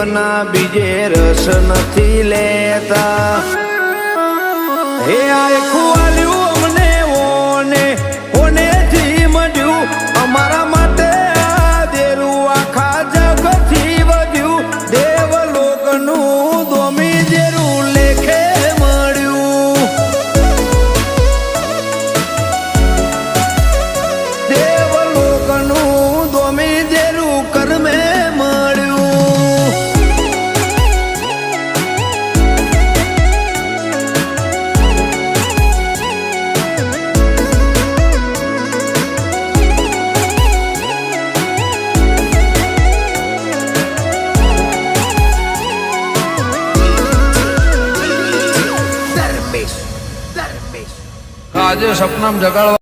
જીવના બીજે રસ નથી લેતા. હે આખું આલ્યું અમને ઓને ઓનેથી મળ્યું, અમારા માટે આ દેરું આખા જગથી વધ્યું. દેવલોકનું દોમી દેરું લેખે મળ્યું. દેવલોકનું દોમી દેરું કર્મે આજે સપનામાં જગાડવા